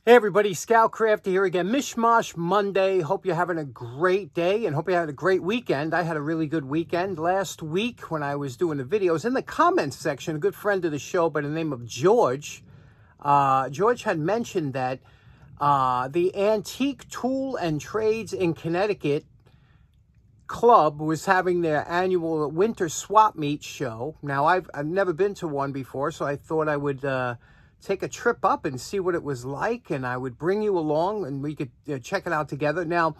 Hey everybody, Scoutcraft here again. Mishmash Monday. Hope you're having a great day and hope you're having a great weekend. I had a really good weekend last week when I was doing the videos. In the comments section, a good friend of the show by the name of George, George had mentioned that the Antique Tool and Trades in Connecticut Club was having their annual winter swap meet show. Now, I've never been to one before, so I thought I would take a trip up and see what it was like, and I would bring you along and we could check it out together. Now,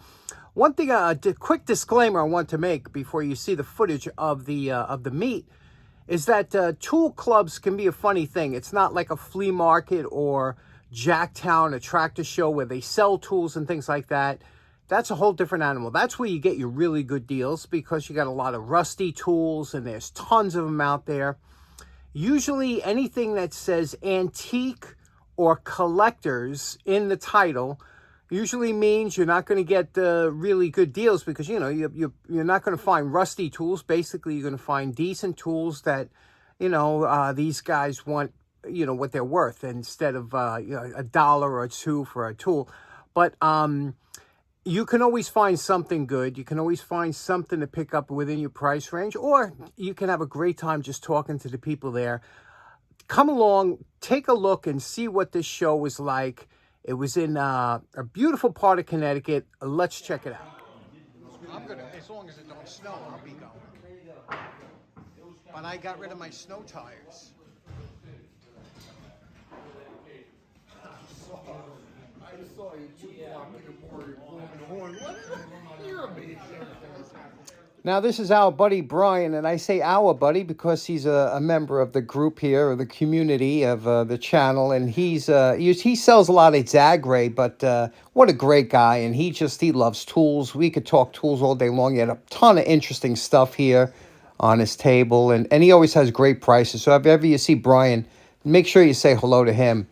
one thing, a quick disclaimer I want to make before you see the footage of the meet is that tool clubs can be a funny thing. It's not like a flea market or Jacktown, a tractor show where they sell tools and things like that. That's a whole different animal. That's where you get your really good deals because you got a lot of rusty tools and there's tons of them out there. Usually anything that says antique or collectors in the title usually means you're not going to get really good deals because, you know, you're not going to find rusty tools. Basically, you're going to find decent tools that, you know, these guys want, you know, what they're worth instead of, you know, $1 or $2 for a tool. But you can always find something good. You can always find something to pick up within your price range, or you can have a great time just talking to the people there. Come along, take a look and see what this show was like. It was in a beautiful part of Connecticut. Let's check it out. I'm gonna, as long as it don't snow, I'll be going. But I got rid of my snow tires. I just saw you blowing the horn. What? You're amazing. Now, this is our buddy Brian, and I say our buddy because he's a member of the group here, or the community of the channel, and he sells a lot of Zagre, but what a great guy, and he loves tools. We could talk tools all day long. He had a ton of interesting stuff here on his table, and he always has great prices. So if ever you see Brian, make sure you say hello to him.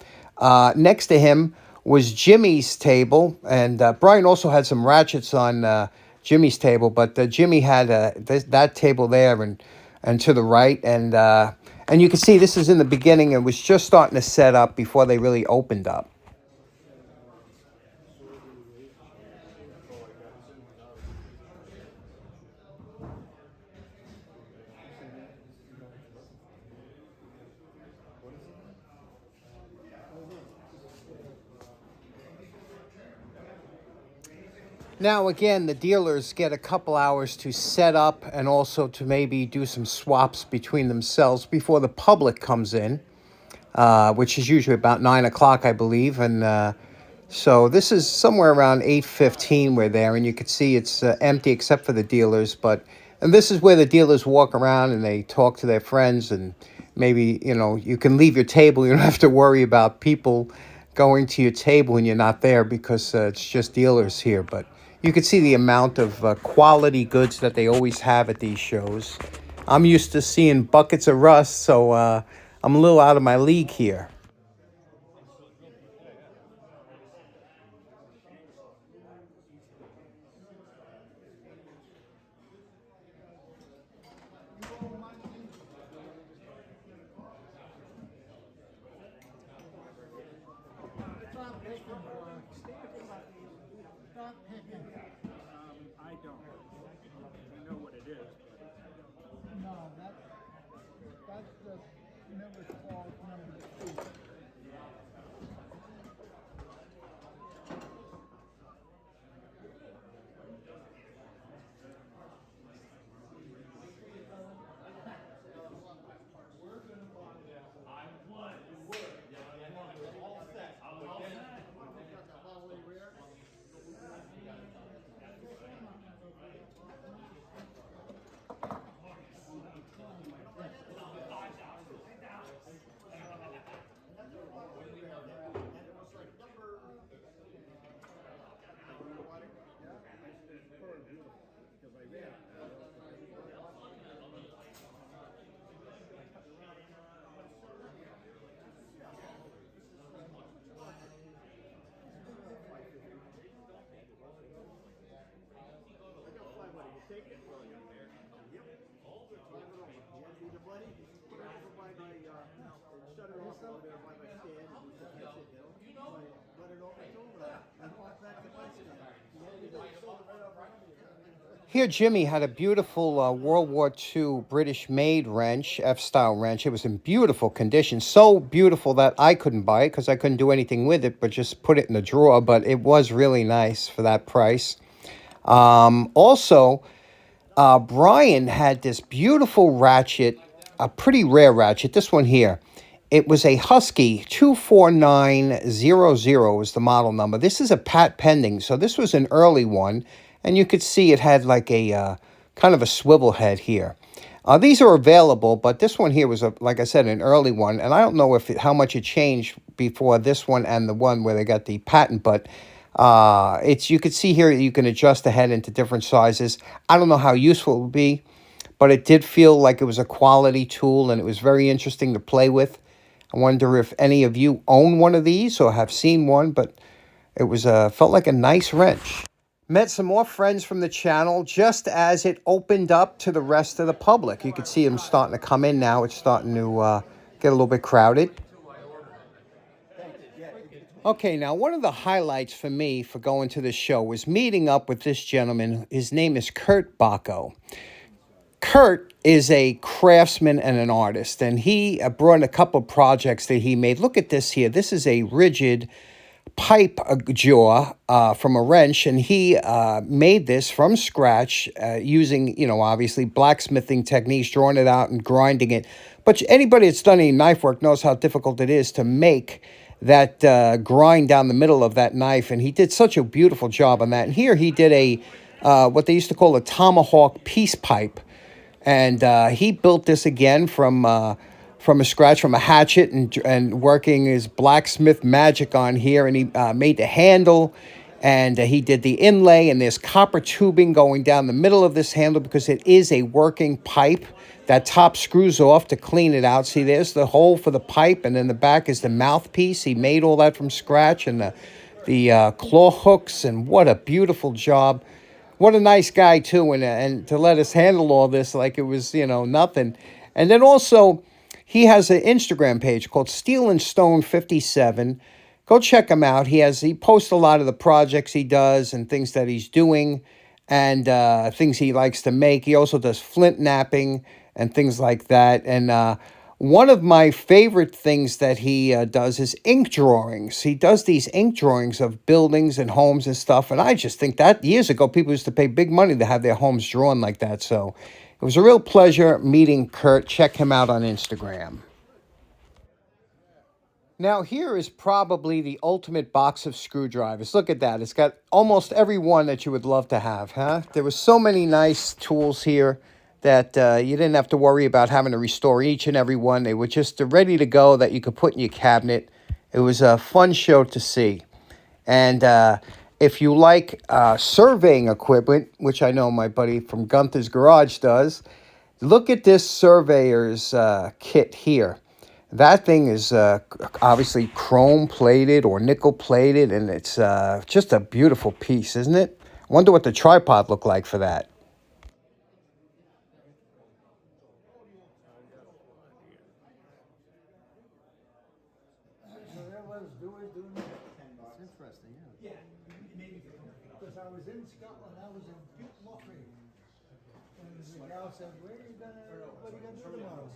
Next to him was Jimmy's table, and Brian also had some ratchets on Jimmy's table, but Jimmy had that table there and to the right, and you can see this is in the beginning. It was just starting to set up before they really opened up. Now, again, the dealers get a couple hours to set up and also to maybe do some swaps between themselves before the public comes in, which is usually about 9 o'clock, I believe. And so this is somewhere around 8:15 we're there, and you can see it's empty except for the dealers. And this is where the dealers walk around and they talk to their friends, and maybe, you know, you can leave your table. You don't have to worry about people going to your table when you're not there because it's just dealers here. But you can see the amount of quality goods that they always have at these shows. I'm used to seeing buckets of rust, so I'm a little out of my league here. I don't. I know what it is. No, that's just number 12, number 2. Here, Jimmy had a beautiful World War II British-made wrench, F-style wrench. It was in beautiful condition, so beautiful that I couldn't buy it because I couldn't do anything with it, but just put it in the drawer. But it was really nice for that price. Also, Brian had this beautiful ratchet, a pretty rare ratchet. This one here. It was a Husky 24900 is the model number. This is a pat pending, so this was an early one. And you could see it had like a kind of a swivel head here. These are available, but this one here was, like I said, an early one. And I don't know how much it changed before this one and the one where they got the patent, but you could see here you can adjust the head into different sizes. I don't know how useful it would be, but it did feel like it was a quality tool and it was very interesting to play with. I wonder if any of you own one of these or have seen one, but it was felt like a nice wrench. Met some more friends from the channel just as it opened up to the rest of the public. You can see them starting to come in now. It's starting to get a little bit crowded. Okay, now one of the highlights for me for going to this show was meeting up with this gentleman. His name is Kurt Bocco. Kurt is a craftsman and an artist, and he brought in a couple of projects that he made. Look at this here. This is a rigid pipe jaw from a wrench, and he made this from scratch using, obviously blacksmithing techniques, drawing it out and grinding it. But anybody that's done any knife work knows how difficult it is to make that grind down the middle of that knife, and he did such a beautiful job on that. And here he did a what they used to call a tomahawk peace pipe, and he built this again from a scratch, from a hatchet, and working his blacksmith magic on here. And he made the handle, and he did the inlay, and there's copper tubing going down the middle of this handle because it is a working pipe. That top screws off to clean it out. See, there's the hole for the pipe, and then the back is the mouthpiece. He made all that from scratch, and the claw hooks, and what a beautiful job. What a nice guy, too, and to let us handle all this like it was, nothing. And then also, he has an Instagram page called Steel and Stone 57. Go check him out. He posts a lot of the projects he does and things that he's doing and things he likes to make. He also does flint knapping and things like that. And one of my favorite things that he does is ink drawings. He does these ink drawings of buildings and homes and stuff. And I just think that years ago, people used to pay big money to have their homes drawn like that. So it was a real pleasure meeting Kurt. Check him out on Instagram. Now, here is probably the ultimate box of screwdrivers. Look at that. It's got almost every one that you would love to have, huh? There were so many nice tools here that you didn't have to worry about having to restore each and every one. They were just ready to go that you could put in your cabinet. It was a fun show to see. And if you like surveying equipment, which I know my buddy from Gunther's Garage does, look at this surveyor's kit here. That thing is obviously chrome plated or nickel plated, and it's just a beautiful piece, isn't it? I wonder what the tripod looked like for that. Because I was in Scotland, I was in Duke Mockery. And the gal said, what are you gonna do tomorrow?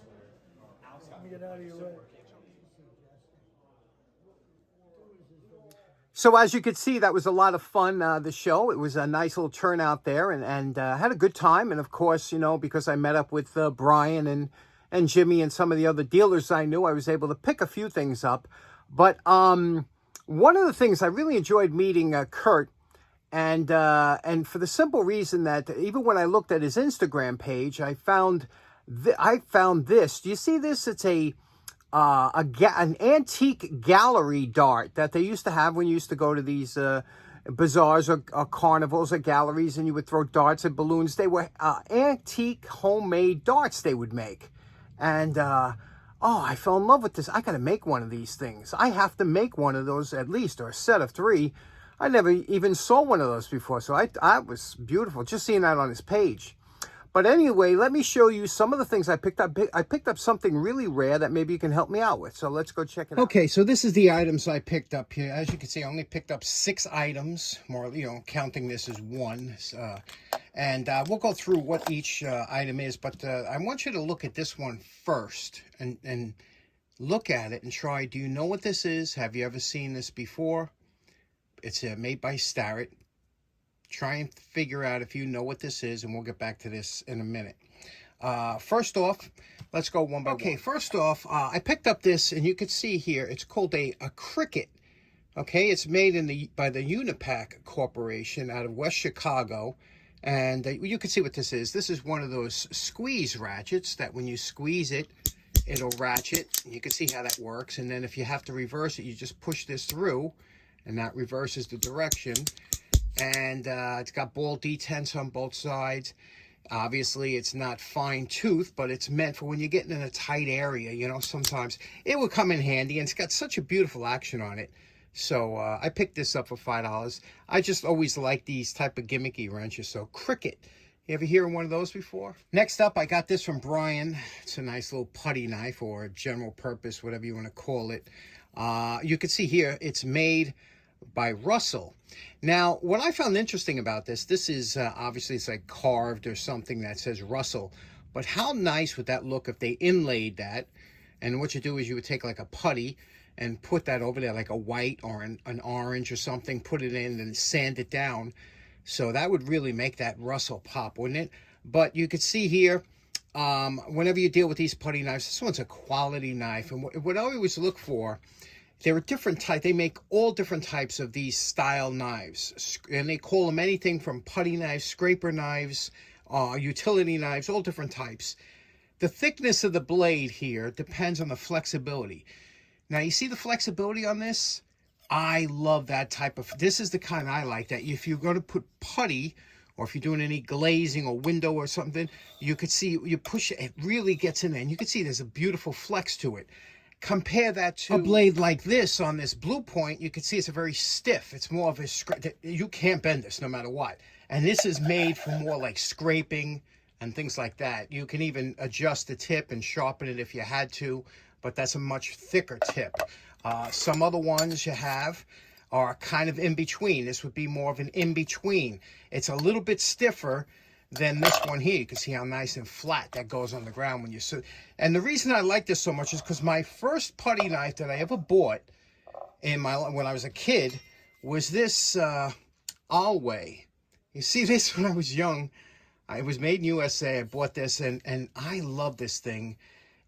Let me get out of your way. So as you could see, that was a lot of fun, the show. It was a nice little turnout there, and had a good time. And of course, because I met up with Brian and Jimmy and some of the other dealers I knew, I was able to pick a few things up. But one of the things I really enjoyed meeting Kurt, and for the simple reason that even when I looked at his Instagram page, I found this. Do you see this? It's an antique gallery dart that they used to have when you used to go to these bazaars or carnivals or galleries, and you would throw darts and balloons. They were antique homemade darts they would make. And I fell in love with this. I got to make one of these things. I have to make one of those at least, or a set of 3. I never even saw one of those before, so I was beautiful just seeing that on his page. But anyway, let me show you some of the things I picked up. I picked up something really rare that maybe you can help me out with. So let's go check it out. Okay, so this is the items I picked up here. As you can see, I only picked up 6 items, more, counting this as one. And we'll go through what each item is. But I want you to look at this one first and look at it and try. Do you know what this is? Have you ever seen this before? It's made by Starrett. Try and figure out if you know what this is, and we'll get back to this in a minute. First off, let's go one by one. Okay, first off, I picked up this, and you can see here, it's called a cricket. Okay, it's made by the Unipack Corporation out of West Chicago. And you can see what this is. This is one of those squeeze ratchets that when you squeeze it, it'll ratchet. You can see how that works. And then if you have to reverse it, you just push this through, and that reverses the direction. And it's got ball detents on both sides. Obviously, it's not fine tooth, but it's meant for when you're getting in a tight area. Sometimes it will come in handy, and it's got such a beautiful action on it. So I picked this up for $5. I just always like these type of gimmicky wrenches. So cricket. You ever hear of one of those before? Next up, I got this from Brian. It's a nice little putty knife, or general purpose, whatever you want to call it. You can see here, it's made by Russell. Now, what I found interesting about this is obviously it's like carved or something that says Russell, but how nice would that look if they inlaid that? And what you do is you would take like a putty and put that over there, like a white or an orange or something, put it in and sand it down. So that would really make that Russell pop, wouldn't it? But you could see here, whenever you deal with these putty knives, this one's a quality knife. And what I always look for, there are different types. They make all different types of these style knives. And they call them anything from putty knives, scraper knives, utility knives, all different types. The thickness of the blade here depends on the flexibility. Now, you see the flexibility on this? I love that type of... This is the kind I like, that if you're going to put putty, or if you're doing any glazing or window or something, you could see, you push it, it really gets in there. And you can see there's a beautiful flex to it. Compare that to a blade like this on this Blue Point. You can see it's a very stiff. It's more of a you can't bend this no matter what. And this is made for more like scraping and things like that. You can even adjust the tip and sharpen it if you had to, but that's a much thicker tip. Some other ones you have are kind of in between. This would be more of an in between. It's a little bit stiffer than this one here. You can see how nice and flat that goes on the ground when you sit. And the reason I like this so much is because my first putty knife that I ever bought when I was a kid was this Alway. You see this when I was young. It was made in USA. I bought this, and I love this thing.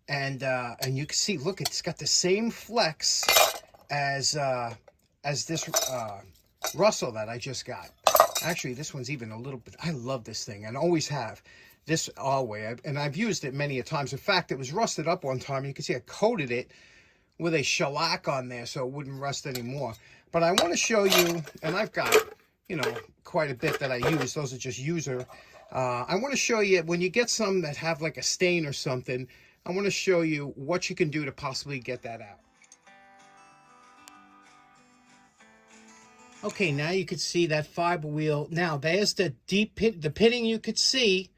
And you can see, look, it's got the same flex as this Russell that I just got. Actually, this one's even a little bit... I love this thing, and always have. This Alway, and I've used it many a times. In fact, it was rusted up one time. You can see I coated it with a shellac on there so it wouldn't rust anymore. But I want to show you, and I've got, quite a bit that I use. Those are just user. I want to show you, when you get some that have like a stain or something, I want to show you what you can do to possibly get that out. Okay, now you can see that fiber wheel. Now, there's the deep pit, the pitting you could see.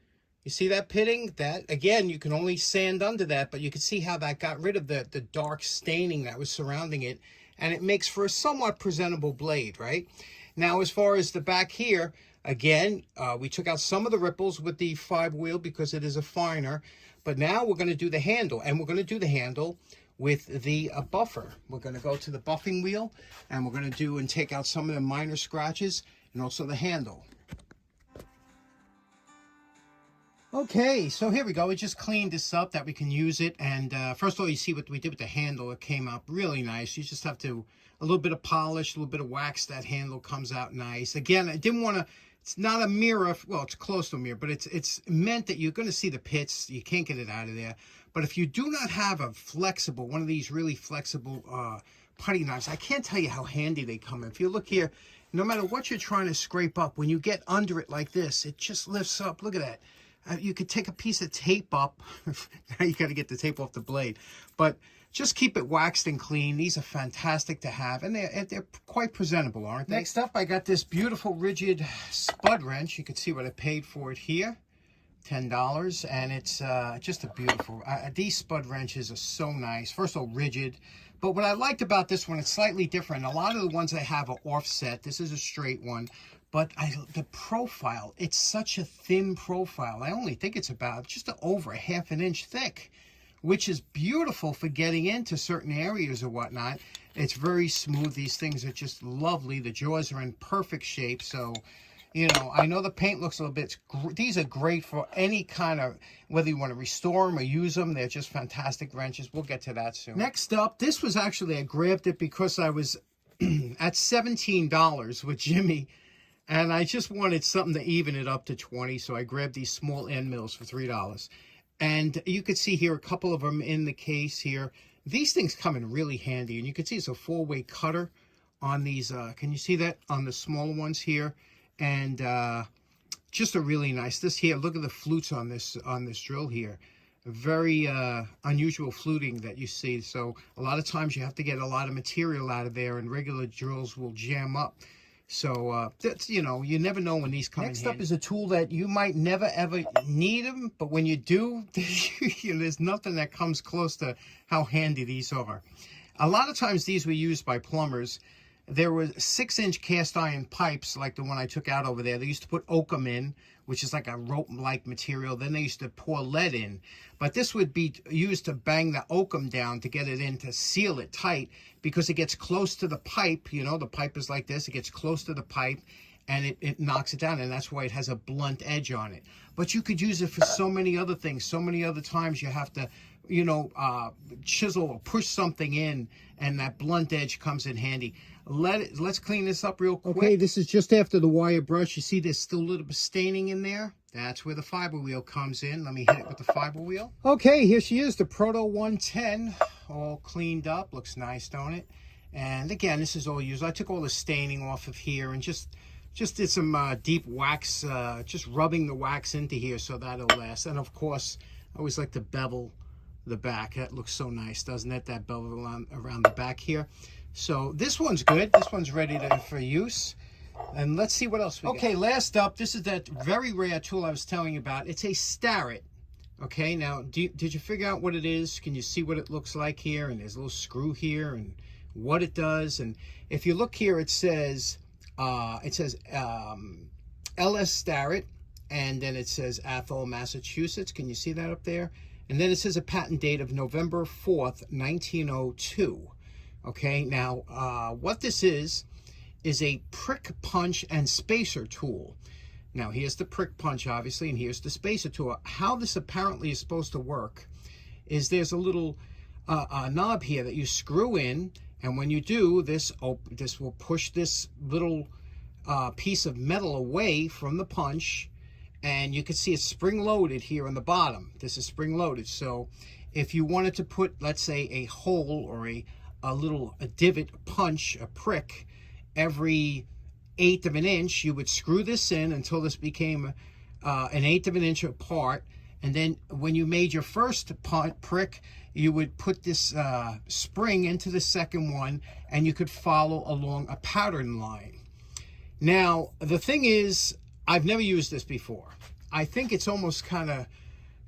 You see that pitting? That, again, you can only sand under that, but you can see how that got rid of the dark staining that was surrounding it, and it makes for a somewhat presentable blade, right? Now, as far as the back here, again, we took out some of the ripples with the fiber wheel because it is a finer, but now we're going to do the handle, and we're going to do the handle with the buffer. We're going to go to the buffing wheel, and we're going to do and take out some of the minor scratches and also the handle. Okay, so here we go. We just cleaned this up that we can use it. And first of all, you see what we did with the handle. It came out really nice. You just have to, a little bit of polish, a little bit of wax. That handle comes out nice. Again, I didn't want to, it's not a mirror. Well, it's close to a mirror, but it's meant that you're going to see the pits. You can't get it out of there. But if you do not have a flexible, one of these really flexible putty knives, I can't tell you how handy they come in. If you look here, no matter what you're trying to scrape up, when you get under it like this, it just lifts up. Look at that. You could take a piece of tape up. Now you got to get the tape off the blade. But just keep it waxed and clean. These are fantastic to have. And they're quite presentable, aren't they? Next up, I got this beautiful rigid spud wrench. You can see what I paid for it here. $10, and it's just a beautiful, these spud wrenches are so nice. First of all, rigid, but what I liked about this one, it's slightly different. A lot of the ones I have are offset. This is a straight one, but the profile, it's such a thin profile. I only think it's about just over a ½ an inch thick, which is beautiful for getting into certain areas or whatnot. It's very smooth. These things are just lovely. The jaws are in perfect shape. So, you know, I know the paint looks a little bit, these are great for any kind of, whether you want to restore them or use them. They're just fantastic wrenches. We'll get to that soon. Next up, this was actually, I grabbed it because I was at $17 with Jimmy, and I just wanted something to even it up to 20. So I grabbed these small end mills for $3. And you could see here a couple of them in the case here. These things come in really handy, and you can see it's a 4-way cutter on these. Can you see that on the smaller ones here? And just a really nice. This here, look at the flutes on this drill here. Very unusual fluting that you see. So a lot of times you have to get a lot of material out of there, and regular drills will jam up. So that's, you know, you never know when these come in handy. Next up is a tool that you might never ever need them, but when you do, you know, there's nothing that comes close to how handy these are. A lot of times these were used by plumbers. There were 6-inch cast iron pipes like the one I took out over there. They used to put oakum in, which is like a rope-like material. Then they used to pour lead in. But this would be used to bang the oakum down to get it in, to seal it tight, because it gets close to the pipe. You know, the pipe is like this. It gets close to the pipe, and it knocks it down, and that's why it has a blunt edge on it. But you could use it for so many other things. So many other times you have to, you know, chisel or push something in, and that blunt edge comes in handy. Let's clean this up real quick. Okay, this is just after the wire brush. You see there's still a little bit of staining in there. That's where the fiber wheel comes in. Let me hit it with the fiber wheel. Okay, here she is, the Proto 110, all cleaned up. Looks nice, don't it? And again, this is all used. I took all the staining off of here and just did some deep wax, just rubbing the wax into here so that'll last. And of course, I always like to bevel the back. That looks so nice, doesn't it? That bevel around the back here. So this one's good. This one's ready for use. And let's see what else we got. Okay, last up, this is that very rare tool I was telling you about. It's a Starrett. Okay, now, did you figure out what it is? Can you see what it looks like here? And there's a little screw here and what it does. And if you look here, it says LS Starrett, and then it says Athol, Massachusetts. Can you see that up there? And then it says a patent date of November 4th, 1902. Okay, now what this is a prick punch and spacer tool. Now here's the prick punch, obviously, and here's the spacer tool. How this apparently is supposed to work is there's a little knob here that you screw in, and when you do this, this will push this little piece of metal away from the punch, and you can see it's spring-loaded here on the bottom. This is spring-loaded, so if you wanted to put, let's say, a hole or a divot punch, a prick, every 1/8 of an inch, you would screw this in until this became an 1/8 of an inch apart, and then when you made your first prick, you would put this spring into the second one, and you could follow along a pattern line. Now the thing is, I've never used this before. I think it's almost kind of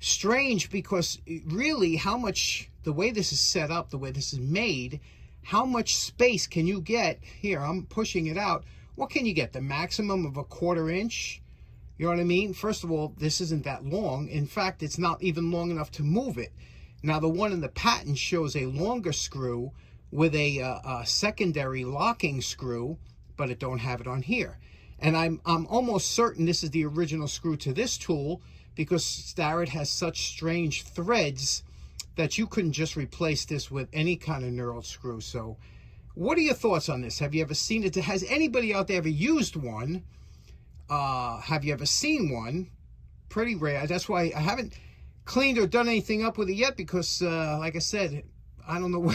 strange because really the way this is set up, the way this is made, how much space can you get? Here, I'm pushing it out. What can you get? The maximum of a 1/4 inch? You know what I mean? First of all, this isn't that long. In fact, it's not even long enough to move it. Now, the one in the patent shows a longer screw with a secondary locking screw, but it don't have it on here. And I'm almost certain this is the original screw to this tool, because Starrett has such strange threads that you couldn't just replace this with any kind of knurled screw. So what are your thoughts on this? Have you ever seen it? Has anybody out there ever used one? Have you ever seen one? Pretty rare. That's why I haven't cleaned or done anything up with it yet, because like I said, I don't know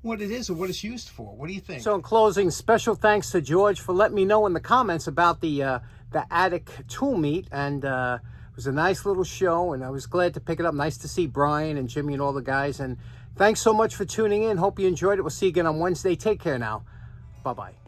what it is or what it's used for. What do you think? So in closing, special thanks to George for letting me know in the comments about the attic tool meet, and it was a nice little show, and I was glad to pick it up. Nice to see Brian and Jimmy and all the guys, and thanks so much for tuning in. Hope you enjoyed it. We'll see you again on Wednesday. Take care now. Bye-bye.